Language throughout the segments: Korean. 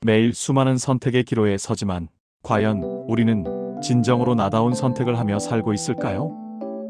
매일 수많은 선택의 기로에 서지만 과연 우리는 진정으로 나다운 선택을 하며 살고 있을까요?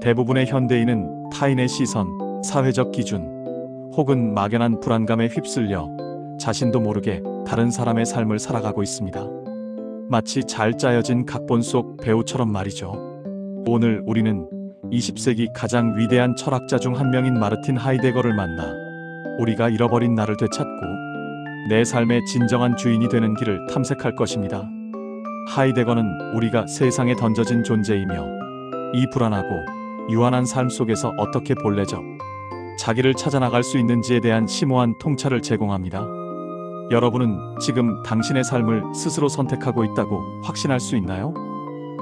대부분의 현대인은 타인의 시선, 사회적 기준, 혹은 막연한 불안감에 휩쓸려 자신도 모르게 다른 사람의 삶을 살아가고 있습니다. 마치 잘 짜여진 각본 속 배우처럼 말이죠. 오늘 우리는 20세기 가장 위대한 철학자 중 한 명인 마르틴 하이데거를 만나 우리가 잃어버린 나를 되찾고 내 삶의 진정한 주인이 되는 길을 탐색할 것입니다. 하이데거는 우리가 세상에 던져진 존재이며 이 불안하고 유한한 삶 속에서 어떻게 본래적 자기를 찾아나갈 수 있는지에 대한 심오한 통찰을 제공합니다. 여러분은 지금 당신의 삶을 스스로 선택하고 있다고 확신할 수 있나요?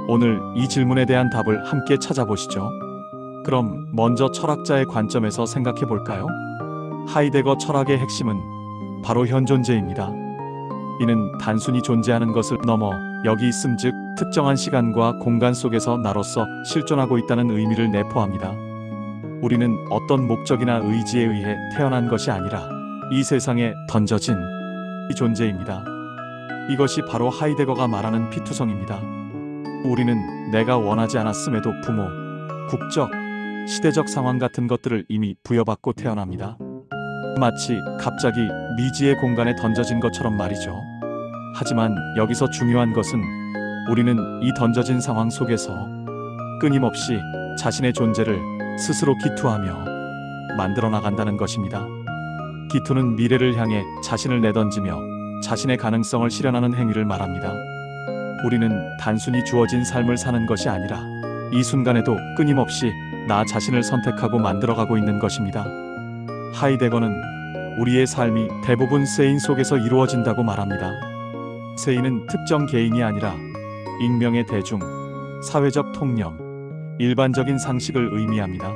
오늘 이 질문에 대한 답을 함께 찾아보시죠. 그럼 먼저 철학자의 관점에서 생각해 볼까요? 하이데거 철학의 핵심은 바로 현존재입니다. 이는 단순히 존재하는 것을 넘어 여기 있음 즉 특정한 시간과 공간 속에서 나로서 실존하고 있다는 의미를 내포합니다. 우리는 어떤 목적이나 의지에 의해 태어난 것이 아니라 이 세상에 던져진 이 존재입니다. 이것이 바로 하이데거가 말하는 피투성입니다. 우리는 내가 원하지 않았음에도 부모, 국적, 시대적 상황 같은 것들을 이미 부여받고 태어납니다. 마치 갑자기 미지의 공간에 던져진 것처럼 말이죠. 하지만 여기서 중요한 것은 우리는 이 던져진 상황 속에서 끊임없이 자신의 존재를 스스로 기투하며 만들어 나간다는 것입니다. 기투는 미래를 향해 자신을 내던지며 자신의 가능성을 실현하는 행위를 말합니다. 우리는 단순히 주어진 삶을 사는 것이 아니라 이 순간에도 끊임없이 나 자신을 선택하고 만들어가고 있는 것입니다. 하이데거는 우리의 삶이 대부분 세인 속에서 이루어진다고 말합니다. 세인은 특정 개인이 아니라 익명의 대중, 사회적 통념, 일반적인 상식을 의미합니다.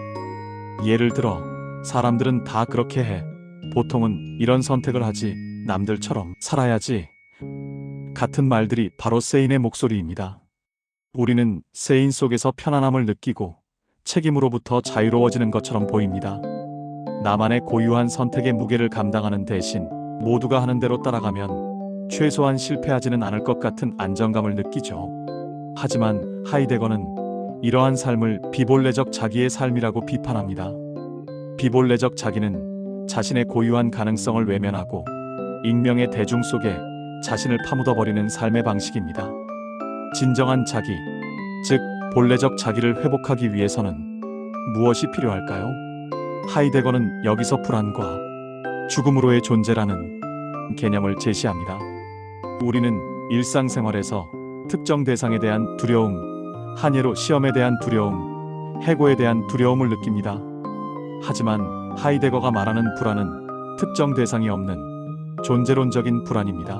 예를 들어 사람들은 다 그렇게 해. 보통은 이런 선택을 하지. 남들처럼 살아야지. 같은 말들이 바로 세인의 목소리입니다. 우리는 세인 속에서 편안함을 느끼고 책임으로부터 자유로워지는 것처럼 보입니다. 나만의 고유한 선택의 무게를 감당하는 대신 모두가 하는 대로 따라가면 최소한 실패하지는 않을 것 같은 안정감을 느끼죠. 하지만 하이데거는 이러한 삶을 비본래적 자기의 삶이라고 비판합니다. 비본래적 자기는 자신의 고유한 가능성을 외면하고 익명의 대중 속에 자신을 파묻어버리는 삶의 방식입니다. 진정한 자기, 즉 본래적 자기를 회복하기 위해서는 무엇이 필요할까요? 하이데거는 여기서 불안과 죽음으로의 존재라는 개념을 제시합니다. 우리는 일상생활에서 특정 대상에 대한 두려움, 한예로 시험에 대한 두려움, 해고에 대한 두려움을 느낍니다. 하지만 하이데거가 말하는 불안은 특정 대상이 없는 존재론적인 불안입니다.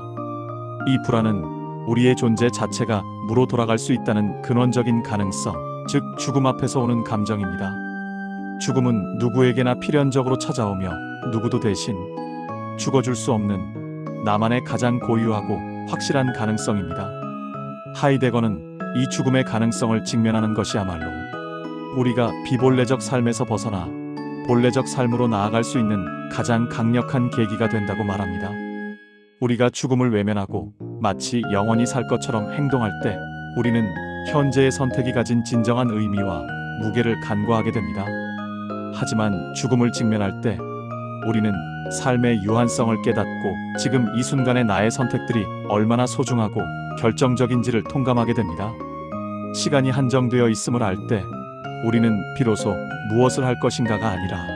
이 불안은 우리의 존재 자체가 무로 돌아갈 수 있다는 근원적인 가능성, 즉 죽음 앞에서 오는 감정입니다. 죽음은 누구에게나 필연적으로 찾아오며 누구도 대신 죽어줄 수 없는 나만의 가장 고유하고 확실한 가능성입니다. 하이데거는 이 죽음의 가능성을 직면하는 것이야말로 우리가 비본래적 삶에서 벗어나 본래적 삶으로 나아갈 수 있는 가장 강력한 계기가 된다고 말합니다. 우리가 죽음을 외면하고 마치 영원히 살 것처럼 행동할 때 우리는 현재의 선택이 가진 진정한 의미와 무게를 간과하게 됩니다. 하지만 죽음을 직면할 때 우리는 삶의 유한성을 깨닫고 지금 이 순간의 나의 선택들이 얼마나 소중하고 결정적인지를 통감하게 됩니다. 시간이 한정되어 있음을 알 때 우리는 비로소 무엇을 할 것인가가 아니라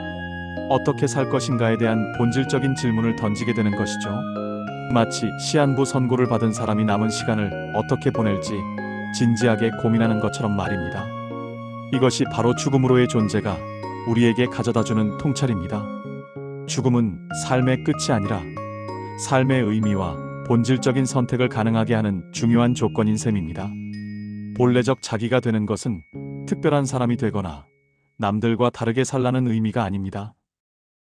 어떻게 살 것인가에 대한 본질적인 질문을 던지게 되는 것이죠. 마치 시한부 선고를 받은 사람이 남은 시간을 어떻게 보낼지 진지하게 고민하는 것처럼 말입니다. 이것이 바로 죽음으로의 존재가 우리에게 가져다주는 통찰입니다. 죽음은 삶의 끝이 아니라 삶의 의미와 본질적인 선택을 가능하게 하는 중요한 조건인 셈입니다. 본래적 자기가 되는 것은 특별한 사람이 되거나 남들과 다르게 살라는 의미가 아닙니다.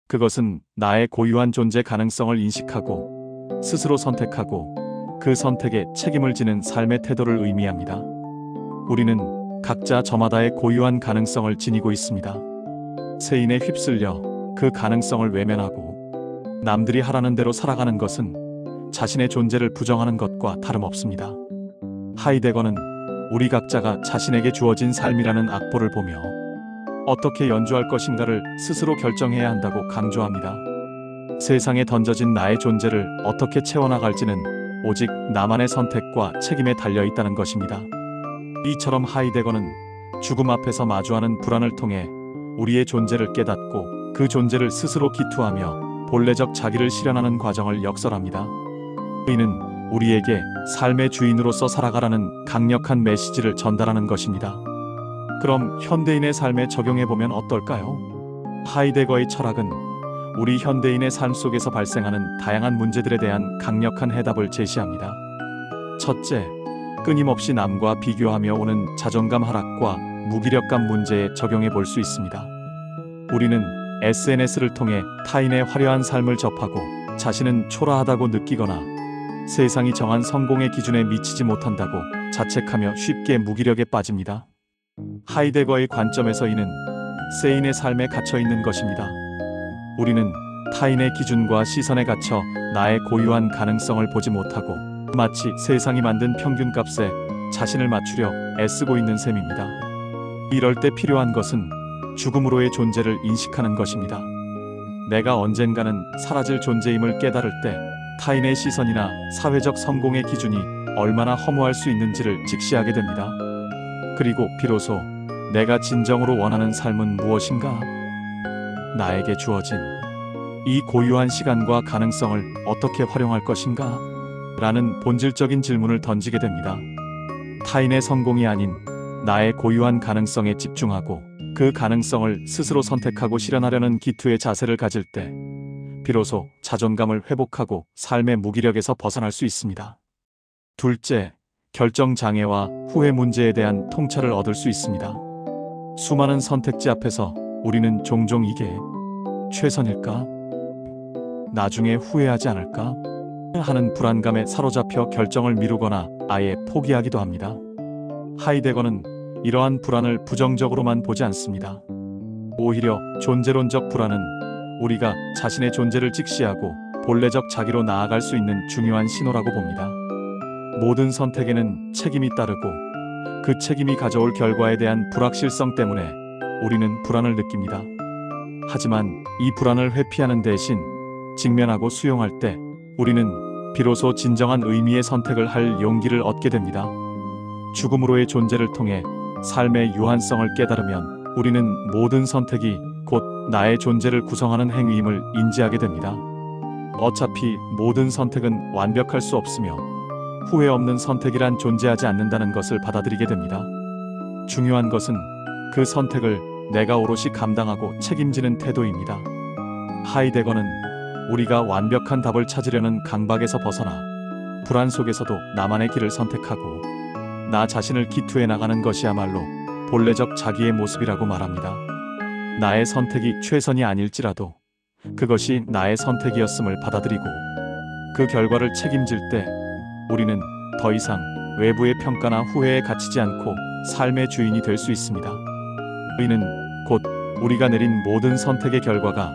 그것은 나의 고유한 존재 가능성을 인식하고 스스로 선택하고 그 선택에 책임을 지는 삶의 태도를 의미합니다. 우리는 각자 저마다의 고유한 가능성을 지니고 있습니다. 세인에 휩쓸려 그 가능성을 외면하고 남들이 하라는 대로 살아가는 것은 자신의 존재를 부정하는 것과 다름없습니다. 하이데거는 우리 각자가 자신에게 주어진 삶이라는 악보를 보며 어떻게 연주할 것인가를 스스로 결정해야 한다고 강조합니다. 세상에 던져진 나의 존재를 어떻게 채워나갈지는 오직 나만의 선택과 책임에 달려 있다는 것입니다. 이처럼 하이데거는 죽음 앞에서 마주하는 불안을 통해 우리의 존재를 깨닫고 그 존재를 스스로 기투하며 본래적 자기를 실현하는 과정을 역설합니다. 이는 우리에게 삶의 주인으로서 살아가라는 강력한 메시지를 전달하는 것입니다. 그럼 현대인의 삶에 적용해보면 어떨까요? 하이데거의 철학은 우리 현대인의 삶 속에서 발생하는 다양한 문제들에 대한 강력한 해답을 제시합니다. 첫째, 끊임없이 남과 비교하며 오는 자존감 하락과 무기력감 문제에 적용해 볼 수 있습니다. 우리는 SNS를 통해 타인의 화려한 삶을 접하고 자신은 초라하다고 느끼거나 세상이 정한 성공의 기준에 미치지 못한다고 자책하며 쉽게 무기력에 빠집니다. 하이데거의 관점에서 이는 세인의 삶에 갇혀 있는 것입니다. 우리는 타인의 기준과 시선에 갇혀 나의 고유한 가능성을 보지 못하고 마치 세상이 만든 평균값에 자신을 맞추려 애쓰고 있는 셈입니다. 이럴 때 필요한 것은 죽음으로의 존재를 인식하는 것입니다. 내가 언젠가는 사라질 존재임을 깨달을 때 타인의 시선이나 사회적 성공의 기준이 얼마나 허무할 수 있는지를 직시하게 됩니다. 그리고 비로소 내가 진정으로 원하는 삶은 무엇인가? 나에게 주어진 이 고유한 시간과 가능성을 어떻게 활용할 것인가? 라는 본질적인 질문을 던지게 됩니다. 타인의 성공이 아닌 나의 고유한 가능성에 집중하고 그 가능성을 스스로 선택하고 실현하려는 기투의 자세를 가질 때 비로소 자존감을 회복하고 삶의 무기력에서 벗어날 수 있습니다. 둘째, 결정 장애와 후회 문제에 대한 통찰을 얻을 수 있습니다. 수많은 선택지 앞에서 우리는 종종 이게 최선일까? 나중에 후회하지 않을까? 하는 불안감에 사로잡혀 결정을 미루거나 아예 포기하기도 합니다. 하이데거는 이러한 불안을 부정적으로만 보지 않습니다. 오히려 존재론적 불안은 우리가 자신의 존재를 직시하고 본래적 자기로 나아갈 수 있는 중요한 신호라고 봅니다. 모든 선택에는 책임이 따르고 그 책임이 가져올 결과에 대한 불확실성 때문에 우리는 불안을 느낍니다. 하지만 이 불안을 회피하는 대신 직면하고 수용할 때 우리는 비로소 진정한 의미의 선택을 할 용기를 얻게 됩니다. 죽음으로의 존재를 통해 삶의 유한성을 깨달으면 우리는 모든 선택이 곧 나의 존재를 구성하는 행위임을 인지하게 됩니다. 어차피 모든 선택은 완벽할 수 없으며 후회 없는 선택이란 존재하지 않는다는 것을 받아들이게 됩니다. 중요한 것은 그 선택을 내가 오롯이 감당하고 책임지는 태도입니다. 하이데거는 우리가 완벽한 답을 찾으려는 강박에서 벗어나 불안 속에서도 나만의 길을 선택하고 나 자신을 기투해 나가는 것이야말로 본래적 자기의 모습이라고 말합니다. 나의 선택이 최선이 아닐지라도 그것이 나의 선택이었음을 받아들이고 그 결과를 책임질 때 우리는 더 이상 외부의 평가나 후회에 갇히지 않고 삶의 주인이 될 수 있습니다. 이는 곧 우리가 내린 모든 선택의 결과가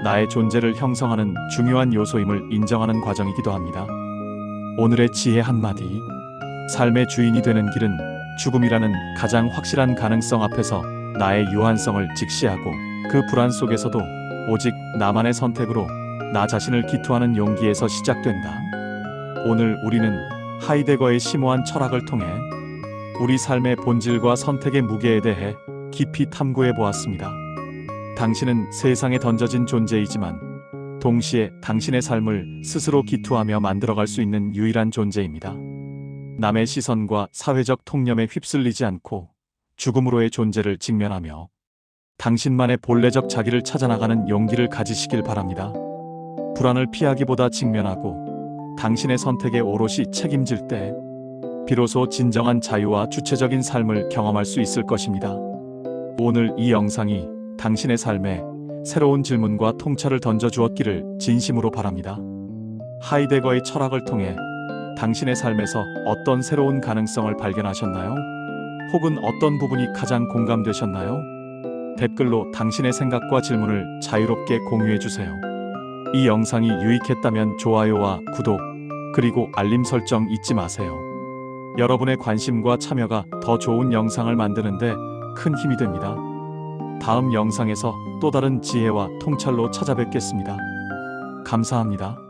나의 존재를 형성하는 중요한 요소임을 인정하는 과정이기도 합니다. 오늘의 지혜 한마디. 삶의 주인이 되는 길은 죽음이라는 가장 확실한 가능성 앞에서 나의 유한성을 직시하고 그 불안 속에서도 오직 나만의 선택으로 나 자신을 기투하는 용기에서 시작된다. 오늘 우리는 하이데거의 심오한 철학을 통해 우리 삶의 본질과 선택의 무게에 대해 깊이 탐구해 보았습니다. 당신은 세상에 던져진 존재이지만 동시에 당신의 삶을 스스로 기투하며 만들어갈 수 있는 유일한 존재입니다. 남의 시선과 사회적 통념에 휩쓸리지 않고 죽음으로의 존재를 직면하며 당신만의 본래적 자기를 찾아나가는 용기를 가지시길 바랍니다. 불안을 피하기보다 직면하고 당신의 선택에 오롯이 책임질 때 비로소 진정한 자유와 주체적인 삶을 경험할 수 있을 것입니다. 오늘 이 영상이 당신의 삶에 새로운 질문과 통찰을 던져주었기를 진심으로 바랍니다. 하이데거의 철학을 통해 당신의 삶에서 어떤 새로운 가능성을 발견하셨나요? 혹은 어떤 부분이 가장 공감되셨나요? 댓글로 당신의 생각과 질문을 자유롭게 공유해주세요. 이 영상이 유익했다면 좋아요와 구독, 그리고 알림 설정 잊지 마세요. 여러분의 관심과 참여가 더 좋은 영상을 만드는데 큰 힘이 됩니다. 다음 영상에서 또 다른 지혜와 통찰로 찾아뵙겠습니다. 감사합니다.